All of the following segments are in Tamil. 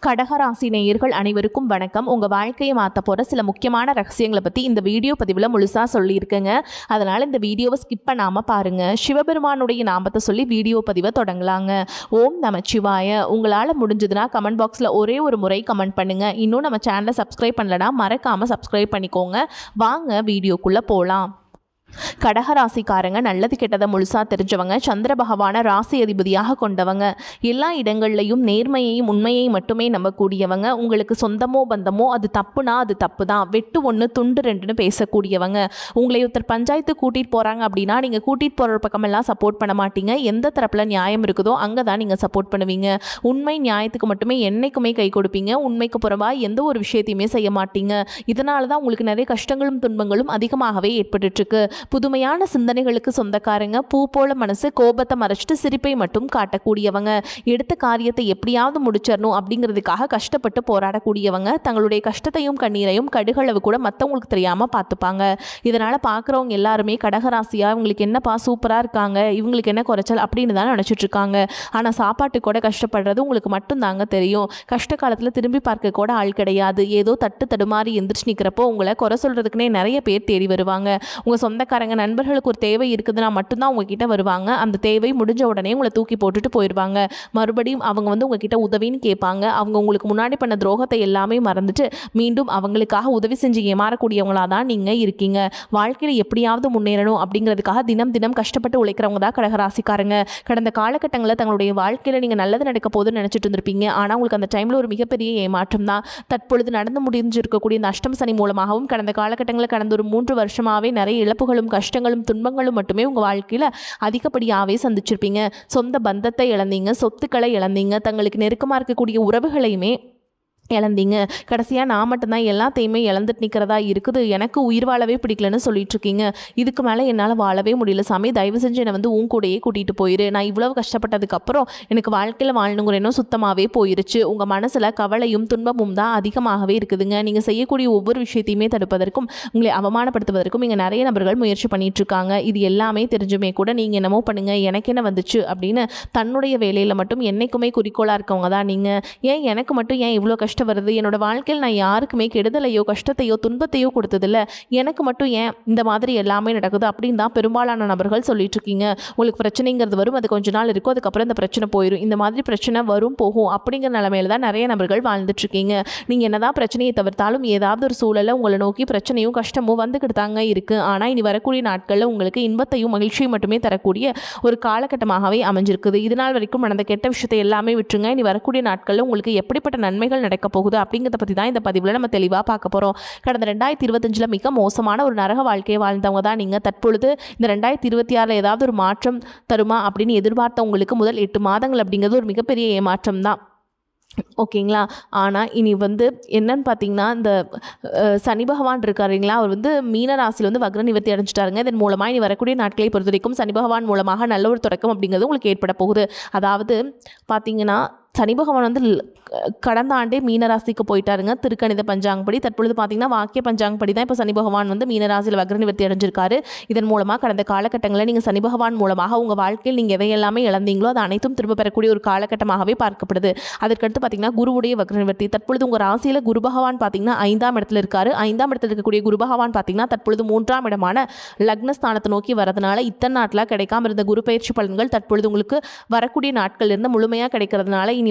கடகராசி நேயர்கள் அனைவருக்கும் வணக்கம். உங்கள் வாழ்க்கையை மாற்ற போகிற சில முக்கியமான ரகசியங்களை பற்றி இந்த வீடியோ பதிவில் முழுசாக சொல்லியிருக்கேங்க. அதனால் இந்த வீடியோவை ஸ்கிப் பண்ணாமல் பாருங்கள். சிவபெருமானுடைய நாமத்தை சொல்லி வீடியோ பதிவை தொடங்கலாங்க. ஓம் நமச்சிவாய. உங்களால் முடிஞ்சதுன்னா கமெண்ட் பாக்ஸில் ஒரே ஒரு முறை கமெண்ட் பண்ணுங்கள். இன்னும் நம்ம சேனலை சப்ஸ்கிரைப் பண்ணலன்னா மறக்காமல் சப்ஸ்கிரைப் பண்ணிக்கோங்க. வாங்க வீடியோக்குள்ளே போகலாம். கடகராசிக்காரங்க நல்லது கெட்டதை முழுசாக தெரிஞ்சவங்க. சந்திர பகவானை ராசி அதிபதியாக கொண்டவங்க. எல்லா இடங்கள்லையும் நேர்மையையும் உண்மையையும் மட்டுமே நம்பக்கூடியவங்க. உங்களுக்கு சொந்தமோ பந்தமோ அது தப்புனா அது தப்பு தான், வெட்டு ஒன்று துண்டு ரெண்டுன்னு பேசக்கூடியவங்க. உங்களை ஒருத்தர் பஞ்சாயத்து கூட்டிகிட்டு போகிறாங்க அப்படின்னா நீங்கள் கூட்டிகிட்டு போகிற பக்கமெல்லாம் சப்போர்ட் பண்ண மாட்டீங்க. எந்த தரப்பில் நியாயம் இருக்குதோ அங்கே தான் நீங்கள் சப்போர்ட் பண்ணுவீங்க. உண்மை நியாயத்துக்கு மட்டுமே என்றைக்குமே கை கொடுப்பீங்க. உண்மைக்கு புறம்பாக எந்த ஒரு விஷயத்தையுமே செய்ய மாட்டீங்க. இதனால தான் உங்களுக்கு நிறைய கஷ்டங்களும் துன்பங்களும் அதிகமாகவே ஏற்பட்டுருக்கு. புதுமையான சிந்தனைகளுக்கு சொந்தக்காரங்க. பூ போல மனசு, கோபத்தை மறைச்சிட்டு சிரிப்பை மட்டும் காட்டக்கூடியவங்க. எடுத்த காரியத்தை எப்படியாவது முடிச்சிடணும் அப்படிங்கிறதுக்காக கஷ்டப்பட்டு போராடக்கூடியவங்க. தங்களுடைய கஷ்டத்தையும் கண்ணீரையும் கடுகளவு கூட மற்றவங்களுக்கு தெரியாமல் பார்த்துப்பாங்க. இதனால் பார்க்குறவங்க எல்லாருமே கடகராசியாக இவங்களுக்கு என்னப்பா சூப்பராக இருக்காங்க, இவங்களுக்கு என்ன குறைச்சல் அப்படின்னு தான் நினச்சிட்டு இருக்காங்க. ஆனால் சாப்பாட்டு கூட கஷ்டப்படுறது உங்களுக்கு மட்டும் தாங்க தெரியும். கஷ்ட காலத்தில் திரும்பி பார்க்க கூட ஆள் கிடையாது. ஏதோ தட்டு தடுமாறி எந்திரிச்சு நிற்கிறப்போ உங்களை குறை சொல்கிறதுக்குனே நிறைய பேர் தேடி வருவாங்க. உங்கள் சொந்தக்காரங்க நண்பர்களுக்கு ஒரு தேவை இருக்குதுன்னா மட்டும்தான் உங்ககிட்ட வருவாங்க. அந்த தேவை முடிஞ்ச உடனே உங்களை தூக்கி போட்டுட்டு போயிடுவாங்க. மறுபடியும் அவங்க உங்ககிட்ட உதவின்னு கேட்பாங்க. அவங்க உங்களுக்கு முன்னாடி பண்ண துரோகத்தை எல்லாமே மறந்துட்டு மீண்டும் அவங்களுக்காக உதவி செஞ்சு ஏமாறக்கூடியவங்களா தான் நீங்கள் இருக்கீங்க. வாழ்க்கையில் எப்படியாவது முன்னேறணும் அப்படிங்கிறதுக்காக தினம் தினம் கஷ்டப்பட்டு உழைக்கிறவங்க தான் கடகராசிக்காரங்க. கடந்த காலகட்டங்களில் தங்களுடைய வாழ்க்கையில் நீங்கள் நல்லது நடக்க போதுன்னு நினச்சிட்டு இருந்திருப்பீங்க. ஆனால் உங்களுக்கு அந்த டைமில் ஒரு மிகப்பெரிய ஏமாற்றம் தான். தற்பொழுது நடந்து முடிஞ்சிருக்கக்கூடிய இந்த அஷ்டம சனி மூலமாகவும் கடந்த காலகட்டங்களில் கடந்த ஒரு 3 வருஷமாகவே நிறைய இழப்புகளும் கஷ்டங்களும் துன்பங்களும் மட்டுமே உங்கள் வாழ்க்கையில் அதிகப்படியாகவே சந்திச்சிருப்பீங்க. சொந்த பந்தத்தை இழந்தீங்க, சொத்துக்களை இழந்தீங்க, தங்களுக்கு நெருக்கமாக இருக்கக்கூடிய உறவுகளையுமே இழந்தீங்க. கடைசியாக நான் மட்டும்தான் எல்லாத்தையுமே இழந்துட்டு நிற்கிறதா இருக்குது, எனக்கு உயிர் வாழவே பிடிக்கலன்னு சொல்லிட்டு இருக்கீங்க. இதுக்கு மேலே என்னால் வாழவே முடியல சாமி, தயவு செஞ்சு என்னை உன் கூடையே கூட்டிகிட்டு போயிரு. நான் இவ்வளவு கஷ்டப்பட்டதுக்கப்புறம் எனக்கு வாழ்க்கையில் வாழணுங்கிற எண்ணம் சுத்தமாகவே போயிருச்சு. உங்கள் மனசில் கவலையும் துன்பமும் தான் அதிகமாகவே இருக்குதுங்க. நீங்கள் செய்யக்கூடிய ஒவ்வொரு விஷயத்தையுமே தடுப்பதற்கும் உங்களை அவமானப்படுத்துவதற்கும் இங்கே நிறைய நபர்கள் முயற்சி பண்ணிட்டு இருக்காங்க. இது எல்லாமே தெரிஞ்சுமே கூட நீங்கள் என்னமோ பண்ணுங்க, எனக்கு என்ன வந்துச்சு அப்படின்னு தன்னுடைய வேலையில் மட்டும் என்னைக்குமே குறிக்கோளாக இருக்கவங்க தான் நீங்கள். ஏன் எனக்கு மட்டும் ஏன் இவ்வளோ கஷ்டம் வருது, என்னோட வாழ்க்கையில் நான் யாருக்குமே கெடுதலையோ கஷ்டத்தையோ துன்பத்தையோ கொடுத்ததில்ல, எனக்கு மட்டும் ஏன் இந்த மாதிரி எல்லாமே நடக்குது அப்படின்னு தான் பெரும்பாலான நபர்கள் சொல்லிட்டு இருக்கீங்க. உங்களுக்கு பிரச்சனைங்கிறது வரும், அது கொஞ்ச நாள் இருக்கும், அதுக்கப்புறம் இந்த பிரச்சனை போயிடும். இந்த மாதிரி பிரச்சனை வரும் போகும் அப்படிங்கிற நிலைமையில தான் நிறைய நபர்கள் வாழ்ந்துட்டு இருக்கீங்க. நீங்கள் என்னதான் பிரச்சனையை தவிர்த்தாலும் ஏதாவது ஒரு சூழலை உங்களை நோக்கி பிரச்சனையும் கஷ்டமும் வந்துக்கிட்டு தாங்க இருக்குது. ஆனால் இனி வரக்கூடிய நாட்களில் உங்களுக்கு இன்பத்தையும் மகிழ்ச்சியும் மட்டுமே தரக்கூடிய ஒரு காலகட்டமாகவே அமைஞ்சிருக்குது. இதனால் வரைக்கும் நடந்த கெட்ட விஷயத்தை எல்லாமே விட்டுருங்க. இனி வரக்கூடிய நாட்களில் உங்களுக்கு எப்படிப்பட்ட நன்மைகள் நடக்க போகுது அப்படிங்கிறத பற்றி தான் இந்த பதிவில் நம்ம தெளிவாக பார்க்க போகிறோம். கடந்த 2025 மிக மோசமான ஒரு நரக வாழ்க்கையை வாழ்ந்தவங்க தான் நீங்கள். தற்பொழுது இந்த 2026 ஏதாவது ஒரு மாற்றம் தருமா அப்படின்னு எதிர்பார்த்தவங்களுக்கு முதல் 8 மாதங்கள் அப்படிங்கிறது ஒரு மிகப்பெரிய ஏமாற்றம் தான். ஓகேங்களா. ஆனால் இனி என்னன்னு பார்த்தீங்கன்னா, இந்த சனி பகவான் இருக்காருங்களா, அவர் மீன ராசியில் வக்ர நிவர்த்தி அடைஞ்சிட்டாருங்க. இதன் மூலமாக இனி வரக்கூடிய நாட்களை பொறுத்த வரைக்கும் சனி பகவான் மூலமாக நல்ல ஒரு தொடக்கம் அப்படிங்கிறது உங்களுக்கு ஏற்பட போகுது. அதாவது பார்த்தீங்கன்னா சனி பகவான் கடந்த ஆண்டே மீனராசிக்கு போயிட்டாருங்க திருக்கணித பஞ்சாங்கப்படி. தற்பொழுது பார்த்தீங்கன்னா வாக்கிய பஞ்சாங்கப்படி தான் இப்போ சனி பகவான் மீனராசியில் வக்ர நிவர்த்தி அடைஞ்சிருக்காரு. இதன் மூலமாக கடந்த காலகட்டங்களில் நீங்கள் சனி பகவான் மூலமாக உங்கள் வாழ்க்கையில் நீங்கள் எதையெல்லாமே இழந்தீங்களோ அது அனைத்தும் திரும்ப பெறக்கூடிய ஒரு காலகட்டமாகவே பார்க்கப்படுது. அதற்கடுத்து பார்த்தீங்கன்னா குருவுடைய வக்ர நிவர்த்தி. தற்பொழுது உங்கள் ராசியில் குரு பகவான் பார்த்தீங்கன்னா 5ஆம் இடத்துல இருக்காரு. 5ஆம் இடத்துல இருக்கக்கூடிய குரு பகவான் பார்த்தீங்கன்னா தற்பொழுது 3ஆம் இடமான லக்னஸ்தானத்தை நோக்கி வரதுனால இத்தனை நாட்டில் கிடைக்காம இருந்த குரு பயிற்சி பலன்கள் தற்பொழுது உங்களுக்கு வரக்கூடிய நாட்கள் இருந்து முழுமையாக கிடைக்கிறதுனால இனி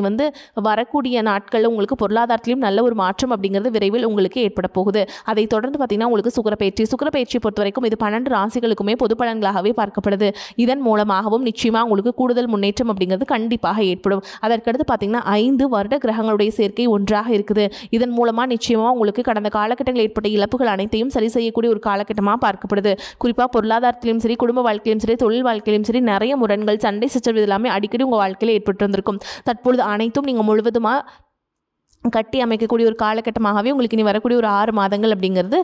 வரக்கூடிய நாட்களில் உங்களுக்கு பொருளாதாரத்திலும் நல்ல ஒரு மாற்றம் அப்படிங்கிறது விரைவில் உங்களுக்கு ஏற்பட போகுது. அதை தொடர்ந்து பார்த்தீங்கன்னா உங்களுக்கு சுக்கிரப்பெயர்ச்சியை பொறுத்த வரைக்கும் இது 12 ராசிகளுக்குமே பொது பலன்களாகவே பார்க்கப்படுது. இதன் மூலமாகவும் நிச்சயமாக உங்களுக்கு கூடுதல் முன்னேற்றம் அப்படிங்கிறது கண்டிப்பாக ஏற்படும். அதற்கடுத்து பார்த்தீங்கன்னா 5 வருட கிரகங்களுடைய சேர்க்கை ஒன்றாக இருக்குது. இதன் மூலமாக நிச்சயமாக உங்களுக்கு கடந்த காலகட்டங்களில் ஏற்பட்ட இழப்புகள் அனைத்தையும் சரி செய்யக்கூடிய ஒரு காலகட்டமாக பார்க்கப்படுது. குறிப்பாக பொருளாதாரத்திலும் சரி, குடும்ப வாழ்க்கையிலும் சரி, தொழில் வாழ்க்கையிலும் சரி நிறைய முரண்கள், சண்டை சச்சரவு எல்லாமே அடிக்கடி உங்கள் வாழ்க்கையில் ஏற்பட்டு வந்திருக்கும். தற்பொழுது அனைத்தும் நீங்கள் முழுவதுமாக கட்டி அமைக்கக்கூடிய ஒரு காலகட்டமாகவே உங்களுக்கு இனி வரக்கூடிய ஒரு 6 மாதங்கள் அப்படிங்கிறது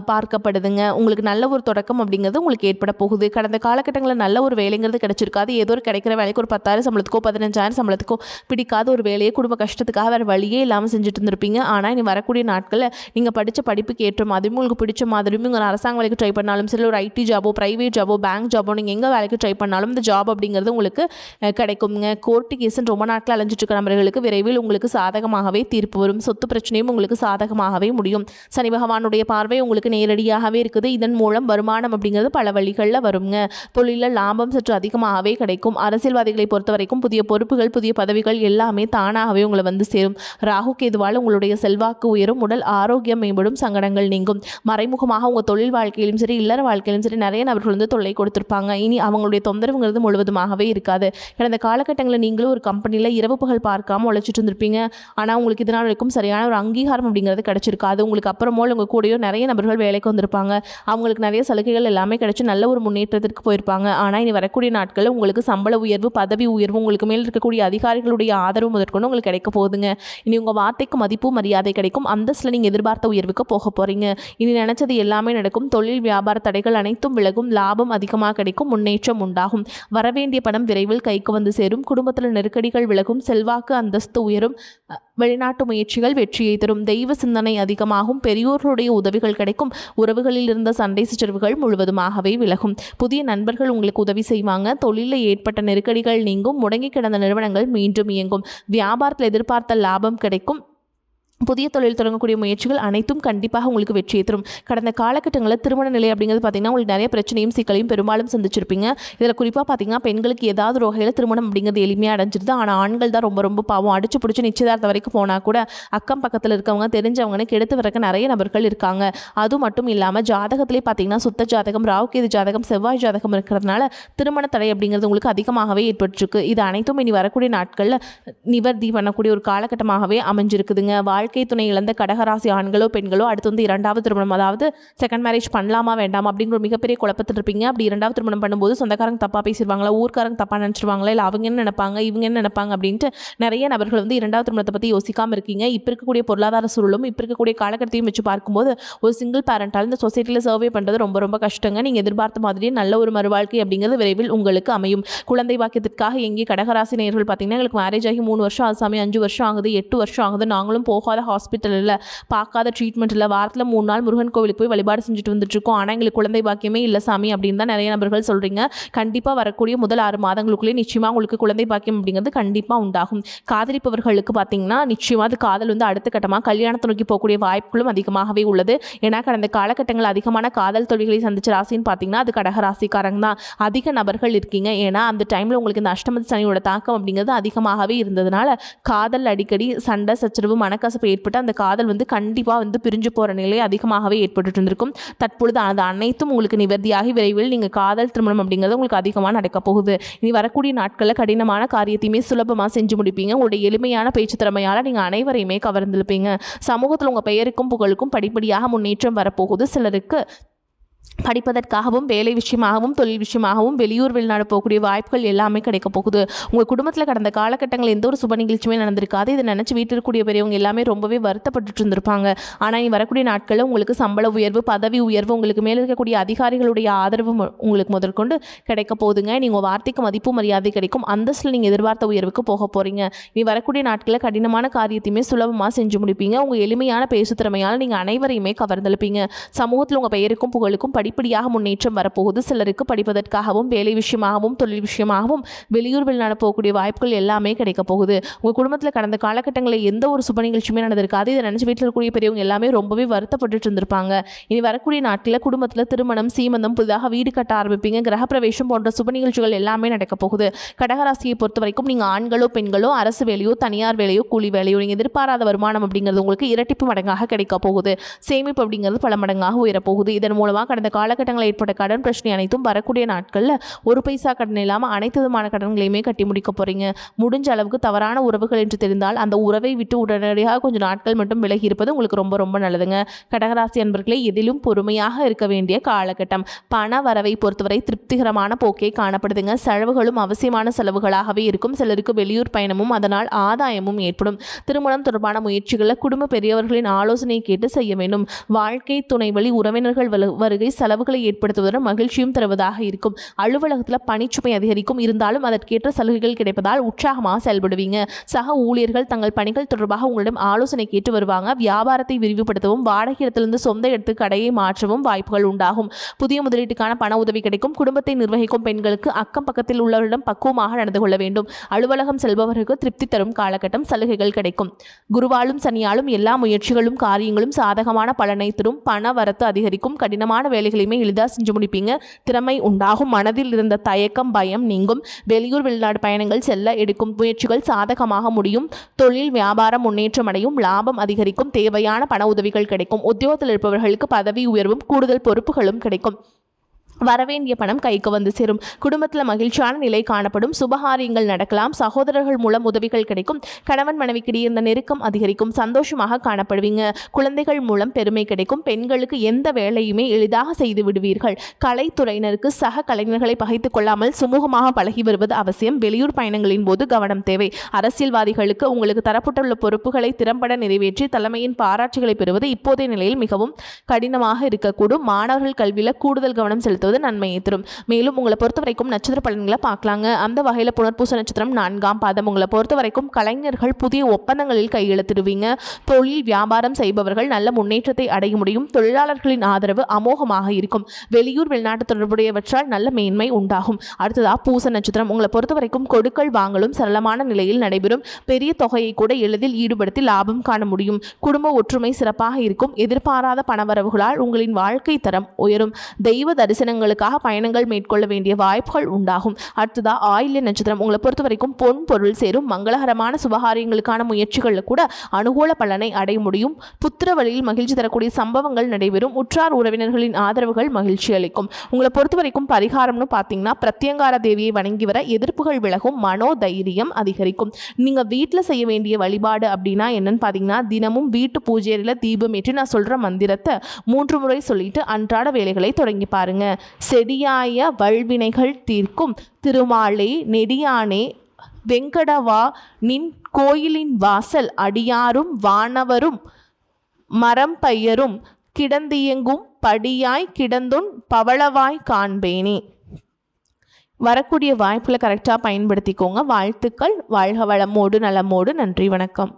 பார்க்கப்படுதுங்க. உங்களுக்கு நல்ல ஒரு தொடக்கம் அப்படிங்கிறது உங்களுக்கு ஏற்பட போகுது. கடந்த காலகட்டங்களில் நல்ல ஒரு வேலைங்கிறது கிடைச்சிருக்காது. ஏதோ ஒரு கிடைக்கிற வேலைக்கு ஒரு 10,000 சம்பளத்துக்கோ 15,000 சம்பளத்துக்கோ பிடிக்காத ஒரு வேலையை குடும்ப கஷ்டத்துக்காக வேறு வழியே இல்லாமல் செஞ்சுட்டு இருந்திருப்பீங்க. ஆனால் இனி வரக்கூடிய நாட்களில் நீங்கள் படித்த படிப்புக்கு ஏற்ற மாதிரியும் உங்களுக்கு பிடிச்ச மாதிரியும் ஒரு அரசாங்க வேலைக்கு ட்ரை பண்ணாலும் சரி, ஒரு ஐடி ஜாபோ, ப்ரைவேட் ஜாபோ, பேங்க் ஜாபோ, நீங்கள் எங்கே வேலைக்கு ட்ரை பண்ணாலும் இந்த ஜாப் அப்படிங்கிறது உங்களுக்கு கிடைக்குங்க. கோர்ட்டு கேஸுன்னு ரொம்ப நாட்கள் அலைஞ்சிட்டு இருக்க நபர்களுக்கு விரைவில் உங்களுக்கு சாதகமாகவே தீர்ப்பு வரும். சொத்து பிரச்சனையும் உங்களுக்கு சாதகமாகவே முடியும். சனி பகவானுடைய பார்வை உங்களுக்கு நேரடியாகவே இருக்குது. இதன் மூலம் வருமானம் அப்படிங்கிறது பல வழிகளில் வருங்க. தொழிலில் லாபம் சற்று அதிகமாகவே கிடைக்கும். அரசியல்வாதிகளை பொறுத்த வரைக்கும் புதிய பொறுப்புகள், புதிய பதவிகள் எல்லாமே தானாகவே உங்களை வந்து சேரும். ராகு கேதுவால் உங்களுடைய செல்வாக்கு உயரும், உடல் ஆரோக்கியம் மேம்படும், சங்கடங்கள் நீங்கும். மறைமுகமாக உங்கள் தொழில் வாழ்க்கையிலும் சரி, இல்லற வாழ்க்கையிலும் சரி நிறைய நபர்கள் வந்து தொல்லை கொடுத்திருப்பாங்க. இனி அவங்களுடைய தொந்தரவுங்கிறது முழுவதுமாகவே இருக்காது. கடந்த காலகட்டங்களில் நீங்களும் ஒரு கம்பெனியில் இரவு பகல் பார்க்காம உழைச்சிட்டு இருந்திருப்பீங்க. ஆனால் உங்களுக்கு இதனால் வரைக்கும் சரியான ஒரு அங்கீகாரம் அப்படிங்கிறது கிடைச்சிருக்காது. உங்களுக்கு அப்புறமோ உங்கள் கூடயோ நிறைய நபர்கள் வேலைக்கு வந்திருப்பாங்க. அவங்களுக்கு நிறைய சலுகைகள் எல்லாமே கிடைச்சி நல்ல ஒரு முன்னேற்றத்திற்கு போயிருப்பாங்க. ஆனால் இனி வரக்கூடிய நாட்களில் உங்களுக்கு சம்பள உயர்வு, பதவி உயர்வு, உங்களுக்கு மேல் இருக்கக்கூடிய அதிகாரிகளுடைய ஆதரவு முதற்கொண்டு உங்களுக்கு கிடைக்க போகுதுங்க. இனி உங்கள் வார்த்தைக்கு மதிப்பு மரியாதை கிடைக்கும். அந்தஸ்தில் நீங்கள் எதிர்பார்த்த உயர்வுக்கு போக போகிறீங்க. இனி நினைச்சது எல்லாமே நடக்கும். தொழில் வியாபார தடைகள் அனைத்தும் விலகும். லாபம் அதிகமாக கிடைக்கும். முன்னேற்றம் உண்டாகும். வரவேண்டிய பணம் விரைவில் கைக்கு வந்து சேரும். குடும்பத்தில் நெருக்கடிகள் விலகும். செல்வாக்கு அந்தஸ்து உயரும். வெளிநாட்டு முயற்சிகள் வெற்றியை தரும். தெய்வ சிந்தனை அதிகமாகும். பெரியோர்களுடைய உதவிகள் கிடைக்கும். உறவுகளில் இருந்த சண்டை சச்சரவுகள் முழுவதுமாகவே விலகும். புதிய நண்பர்கள் உங்களுக்கு உதவி செய்வாங்க. தொழிலில் ஏற்பட்ட நெருக்கடிகள் நீங்கும். முடங்கி கிடந்த நிறுவனங்கள் மீண்டும் இயங்கும். வியாபாரத்தில் எதிர்பார்த்த லாபம் கிடைக்கும். புதிய தொழில் தொடங்கக்கூடிய முயற்சிகள் அனைத்தும் கண்டிப்பாக உங்களுக்கு வெற்றியை தரும். கடந்த காலகட்டங்களில் திருமண நிலை அப்படிங்கிறது பார்த்தீங்கன்னா உங்களுக்கு நிறைய பிரச்சனையும் சிக்கலையும் பெரும்பாலும் சந்திச்சிருப்பீங்க. இதில் குறிப்பாக பார்த்தீங்கன்னா பெண்களுக்கு ஏதாவது ஒரு வகையில் திருமணம் அப்படிங்கிறது எளிமையாக அடைஞ்சிருது. ஆனால் ஆண்கள் தான் ரொம்ப ரொம்ப பாவம். அடிச்சு பிடிச்சி நிச்சயதார்த்தம் வரைக்கும் போனால் கூட அக்கம் பக்கத்தில் இருக்கவங்க தெரிஞ்சவங்கன்னு கெடுத்து வரக்க நிறைய நபர்கள் இருக்காங்க. அது மட்டும் இல்லாமல் ஜாதகத்திலே பார்த்தீங்கன்னா சுத்த ஜாதகம், ராகுகேது ஜாதகம், செவ்வாய் ஜாதகம் இருக்கிறதுனால திருமண தடை அப்படிங்கிறது உங்களுக்கு அதிகமாகவே ஏற்பட்டிருக்கு. இது அனைத்தும் இனி வரக்கூடிய நாட்களில் நிவர்த்தி பண்ணக்கூடிய ஒரு காலகட்டமாகவே அமைஞ்சிருக்குதுங்க. வாழ்க்கை துணை இழந்த கடகராசி ஆண்களோ பெண்களோ அடுத்து வந்து 2வது திருமணம், அதாவது செகண்ட் மேரேஜ் பண்ணலாமா வேண்டாமா அப்படிங்கிற ஒரு மிகப்பெரிய குழப்பத்தில் இருப்பீங்க. அப்படி 2வது திருமணம் பண்ணும்போது சொந்தக்காரங்க தப்பாக பேசிடுவாங்களா, ஊர்க்காரங்க தப்பாக நினச்சிருவாங்களா, இல்லை அவங்க என்ன நினைப்பாங்க, இவங்க என்ன நினைப்பாங்க அப்படின்ட்டு நிறைய நபர்கள் வந்து 2வது திருமணத்தை பற்றி யோசிக்காமல் இருக்கீங்க. இப்போ இருக்கக்கூடிய பொருளாதார சூழலும் இப்போ இருக்கக்கூடிய காலகட்டத்தையும் வச்சு பார்க்கும்போது ஒரு சிங்கிள் பேரண்டால் இந்த சொசைட்டியில் சர்வே பண்ணுறது ரொம்ப ரொம்ப கஷ்டங்க. நீங்கள் எதிர்பார்த்த மாதிரியே நல்ல ஒரு மறுவாழ்க்கை அப்படிங்கிறது விரைவில் உங்களுக்கு அமையும். குழந்தை பாக்கியத்திற்காக எங்கே கடகராசி நேயர்கள் பார்த்தீங்கன்னா எங்களுக்கு மேரேஜ் ஆகி 3 வருஷம் ஆகுது சாமி, 5 வருஷம் ஆகுது, 8 வருஷம் ஆகுது, நாங்களும் போகாத ஹாஸ்பிட்டலில் பார்க்காத ட்ரீட்மெண்ட் இல்லை, வாரத்தில் 3 நாள் முருகன் கோவிலுக்கு போய் வழிபாடு செஞ்சுட்டு வந்துட்டுருக்கோம், ஆனால் எங்களுக்கு குழந்தை பாக்கியமே இல்லை சாமி அப்படின்னு தான் நிறைய நபர்கள் சொல்கிறீங்க. கண்டிப்பாக வரக்கூடிய முதல் 6 மாதங்களுக்குள்ளே நிச்சயமாக உங்களுக்கு குழந்தை பாக்கியம் அப்படிங்கிறது கண்டிப்பாக உண்டாகும். காதலிப்பவர்களுக்கு பார்த்தீங்கன்னா நிச்சயமாக அது காதல் வந்து அடுத்த கட்டமாக கல்யாணத்தை நோக்கி போகக்கூடிய வாய்ப்புகளும் அதிகமாகவே உள்ளது. ஏன்னா கடந்த காலகட்டங்கள் அதிகமான காதல் தொழில்களை சந்திச்ச ராசின்னு பார்த்தீங்கன்னா அது கடகராசிக்காரங்க தான். அதிக நபர்கள் இருக்கீங்க. ஏன்னா அந்த டைமில் உங்களுக்கு இந்த அஷ்டம சனியோட தாக்கம் அப்படிங்கிறது அதிகமாகவே இருந்ததுனால காதல் அடிக்கடி சண்டை சச்சரவு மனக்கசப்பு ஏற்பட்டு அந்த காதல் வந்து கண்டிப்பாக வந்து பிரிஞ்சு போகிற நிலை அதிகமாகவே ஏற்பட்டு இருந்திருக்கும். தற்பொழுது அது அனைத்தும் உங்களுக்கு நிவர்த்தியாகி விரைவில் நீங்கள் காதல் திருமணம் அப்படிங்கிறது உங்களுக்கு அதிகமாக நடக்க போகுது. இனி வரக்கூடிய நாட்களில் கடினமான காரியத்தையுமே சுலபமாக செஞ்சு முடிப்பீங்க. உங்களுடைய எளிமையான பேச்சு திறமையால் நீங்கள் அனைவரையுமே கவர்ந்திருப்பீங்க. சமூகத்தில் உங்கள் பெயருக்கும் புகழுக்கும் படிப்படியாக முன்னேற்றம் வரப்போகுது. சிலருக்கு படிப்பதற்காகவும் வேலை விஷயமாகவும் தொழில் விஷயமாகவும் வெளியூர் வெளிநாடு போகக்கூடிய வாய்ப்புகள் எல்லாமே கிடைக்க போகுது. உங்கள் குடும்பத்தில் கடந்த காலகட்டங்களில் எந்த ஒரு சுப நிகழ்ச்சியுமே நடந்திருக்காது. இதை நினச்சி வீட்டில் இருக்கக்கூடிய பெரியவங்க எல்லாமே ரொம்பவே வருத்தப்பட்டு இருந்திருப்பாங்க. ஆனால் இனி வரக்கூடிய நாட்களில் உங்களுக்கு சம்பள உயர்வு, பதவி உயர்வு, உங்களுக்கு மேலே இருக்கக்கூடிய அதிகாரிகளுடைய ஆதரவு உங்களுக்கு முதற்கொண்டு கிடைக்க போகுதுங்க. நீங்கள் வார்த்தைக்கு மதிப்பு மரியாதை கிடைக்கும். அந்தஸ்தில் நீங்கள் எதிர்பார்த்த உயர்வுக்கு போக போகிறீங்க. இனி வரக்கூடிய நாட்களில் கடினமான காரியத்தையுமே சுலபமாக செஞ்சு முடிப்பீங்க. உங்கள் எளிமையான பேசு திறமையால் நீங்கள் அனைவரையுமே கவர்ந்தெழுப்பீங்க. சமூகத்தில் உங்கள் பெயருக்கும் புகழுக்கும் படிப்படியாக முன்னேற்றம் வரப்போகுது. சிலருக்கு படிப்பதற்காகவும் வேலை விஷயமாகவும் தொழில் விஷயமாகவும் வெளியூர் வெளிநாடு போகக்கூடிய வாய்ப்புகள் எல்லாமே கிடைக்க போகுது. உங்கள் குடும்பத்தில் கடந்த காலகட்டங்களில் எந்த ஒரு சுப நிகழ்ச்சியுமே நடந்திருக்காது. இதை நினச்சி வீட்டில் இருக்கக்கூடிய பெரியவங்க எல்லாமே ரொம்பவே வருத்தப்பட்டு இருந்திருப்பாங்க. இனி வரக்கூடிய நாட்களில் குடும்பத்தில் திருமணம், சீமந்தம், புதிதாக வீடு கட்ட ஆரம்பிப்பீங்க. கிரகப்பிரவேசம் போன்ற சுப நிகழ்ச்சிகள் எல்லாமே நடக்க போகுது. கடகராசியை பொறுத்த வரைக்கும் நீங்கள் ஆண்களோ பெண்களோ அரசு வேலையோ தனியார் வேலையோ கூலி வேலையோ நீங்கள் எதிர்பாராத வருமானம் அப்படிங்கிறது உங்களுக்கு இரட்டிப்பு மடங்காக கிடைக்க போகுது. சேமிப்பு அப்படிங்கிறது பல மடங்காக உயரப்போகுது. இதன் மூலமாக கடந்த கடந்த காலகட்டங்களில் ஏற்பட்ட கடன் பிரச்சனை அனைத்தும் வரக்கூடிய நாட்களில் ஒரு பைசா கடன் இல்லாமல் அனைத்து விதமான கடன்களையுமே கட்டி முடிக்க போகிறீங்க. முடிஞ்ச அளவுக்கு தவறான உறவுகள் என்று தெரிந்தால் அந்த உறவை விட்டு உடனடியாக கொஞ்சம் நாட்கள் மட்டும் விலகி இருப்பது உங்களுக்கு ரொம்ப ரொம்ப நல்லதுங்க. கடகராசி அன்பர்களே, எதிலும் பொறுமையாக இருக்க வேண்டிய காலகட்டம். பண வரவை பொறுத்தவரை திருப்திகரமான போக்கே காணப்படுதுங்க. செலவுகளும் அவசியமான செலவுகளாகவே இருக்கும். சிலருக்கு வெளியூர் பயணமும் அதனால் ஆதாயமும் ஏற்படும். திருமணம் தொடர்பான முயற்சிகளை குடும்ப பெரியவர்களின் ஆலோசனை கேட்டு செய்ய வேண்டும். வாழ்க்கை துணை வழி உறவினர்கள் வருகை செலவுகளை ஏற்படுத்துவதுடன் மகிழ்ச்சியும் தருவதாக இருக்கும். அலுவலகத்தில் பணிச்சுமை அதிகரிக்கும். இருந்தாலும் அதற்கேற்ற சலுகைகள் கிடைப்பதால் உற்சாகமாக செயல்படுவீங்க. சக ஊழியர்கள் தங்கள் பணிகள் தொடர்பாக உங்களிடம் ஆலோசனை கேட்டு வருவாங்க. வியாபாரத்தை விரிவுபடுத்தவும் வாடகை இடத்திலிருந்து சொந்த இடத்துக்கு கடையை மாற்றவும் வாய்ப்புகள் உண்டாகும். புதிய முதலீட்டுக்கான பண உதவி கிடைக்கும். குடும்பத்தை நிர்வகிக்கும் பெண்களுக்கு அக்கம் பக்கத்தில் உள்ளவர்களிடம் பக்குவமாக நடந்து கொள்ள வேண்டும். அலுவலகம் செல்பவர்களுக்கு திருப்தி தரும் காலகட்டம். சலுகைகள் கிடைக்கும். குருவாலும் சனியாலும் எல்லா முயற்சிகளும் காரியங்களும் சாதகமான பலனை தரும். பண வரத்து அதிகரிக்கும். கடினமான வேலைகளையுமே எளிதாக செஞ்சு முடிப்பீங்க. திறமை உண்டாகும். மனதில் இருந்த தயக்கம் பயம் நீங்கும். வெளியூர் வெளிநாடு பயணங்கள் செல்ல எடுக்கும் முயற்சிகள் சாதகமாக முடியும். தொழில் வியாபாரம் முன்னேற்றம் அடையும். லாபம் அதிகரிக்கும். தேவையான பண உதவிகள் கிடைக்கும். உத்தியோகத்தில் இருப்பவர்களுக்கு பதவி உயர்வும் கூடுதல் பொறுப்புகளும் கிடைக்கும். வரவேண்டிய பணம் கைக்கு வந்து சேரும். குடும்பத்தில் மகிழ்ச்சியான நிலை காணப்படும். சுபகாரியங்கள் நடக்கலாம். சகோதரர்கள் மூலம் உதவிகள் கிடைக்கும். கணவன் மனைவிக்கிடையே இந்த நெருக்கம் அதிகரிக்கும். சந்தோஷமாக காணப்படுவீங்க. குழந்தைகள் மூலம் பெருமை கிடைக்கும். பெண்களுக்கு எந்த வேலையுமே எளிதாக செய்து விடுவீர்கள். கலைத்துறையினருக்கு சக கலைஞர்களை பகைத்துக் கொள்ளாமல் சுமூகமாக பழகி வருவது அவசியம். வெளியூர் பயணங்களின் போது கவனம் தேவை. அரசியல்வாதிகளுக்கு உங்களுக்கு தரப்பட்டுள்ள பொறுப்புகளை திறம்பட நிறைவேற்றி தலைமையின் பாராட்டுகளை பெறுவது இப்போதைய நிலையில் மிகவும் கடினமாக இருக்கக்கூடும். மாணவர்கள் கல்வியில் கூடுதல் கவனம் செலுத்துவது நன்மையை தரும். மேலும் உங்களை பொறுத்த வரைக்கும் நட்சத்திர பலன்களை பார்க்கலாங்க. அந்த வகையில் புனர்பூச நட்சத்திரம் 4ஆம் பாதம். உங்களை பொறுத்த வரைக்கும் கலைஞர்கள் புதிய ஒப்பந்தங்களில் கையெழுத்திடுவீங்க. தொழில் வியாபாரம் செய்பவர்கள் நல்ல முன்னேற்றத்தை அடைய முடியும். தொழிலாளர்களின் ஆதரவு அமோகமாக இருக்கும். வெளியூர் வெளிநாட்டு தொடர்புடையவற்றால் நல்ல மேன்மை உண்டாகும். அடுத்ததா பூச நட்சத்திரம். உங்களை பொறுத்த வரைக்கும் கொடுக்கல் வாங்கலும் சரளமான நிலையில் நடைபெறும். பெரிய தொகையை கூட எளிதில் ஈடுபடுத்தி லாபம் காண முடியும். குடும்ப ஒற்றுமை சிறப்பாக இருக்கும். எதிர்பாராத பணவரவுகளால் உங்களின் வாழ்க்கை தரம் உயரும். தெய்வ தரிசனங்களுக்காக பயணங்கள் மேற்கொள்ள வேண்டிய வாய்ப்புகள் உண்டாகும். அடுத்ததா ஆயில்ய நட்சத்திரம். உங்களை பொறுத்த வரைக்கும் பொன் பொருள் சேரும். மங்களகரமான சுபகாரியங்களுக்கான முயற்சிகளில் கூட அனுகூல பலனை அடைய முடியும். புத்திர வழியில் மகிழ்ச்சி தரக்கூடிய சம்பவங்கள் நடைபெறும். உற்றார் உறவினர்களின் ஆதரவுகள் மகிழ்ச்சி அளிக்கும். உங்களை பொறுத்த வரைக்கும் பரிகாரம்னு பார்த்தீங்கன்னா பிரத்யங்கார தேவியை வணங்கி வர எதிர்ப்புகள் விலகும். மனோ தைரியம் அதிகரிக்கும். நீங்கள் வீட்டில் செய்ய வேண்டிய வழிபாடு அப்படின்னா என்னன்னு பார்த்தீங்கன்னா தினமும் வீட்டு பூஜையில் தீபம் ஏற்றி நான் சொல்கிற மந்திரத்தை 3 முறை சொல்லிட்டு அன்றாட வேலைகளை தொடங்கி பாருங்க. செடியாய வல்வினைகள் தீர்க்கும் திருமாலே நெடியானே வெங்கடவா நின் கோயிலின் வாசல் அடியாரும் வானவரும் மரம் பையரும் கிடந்தியங்கும் படியாய் கிடந்துன் பவளவாய் காண்பேனே. வரக்கூடிய வாய்ப்புகளை கரெக்டாக பயன்படுத்திக்கோங்க. வாழ்த்துக்கள். வாழ்க வளமோடு நலமோடு. நன்றி, வணக்கம்.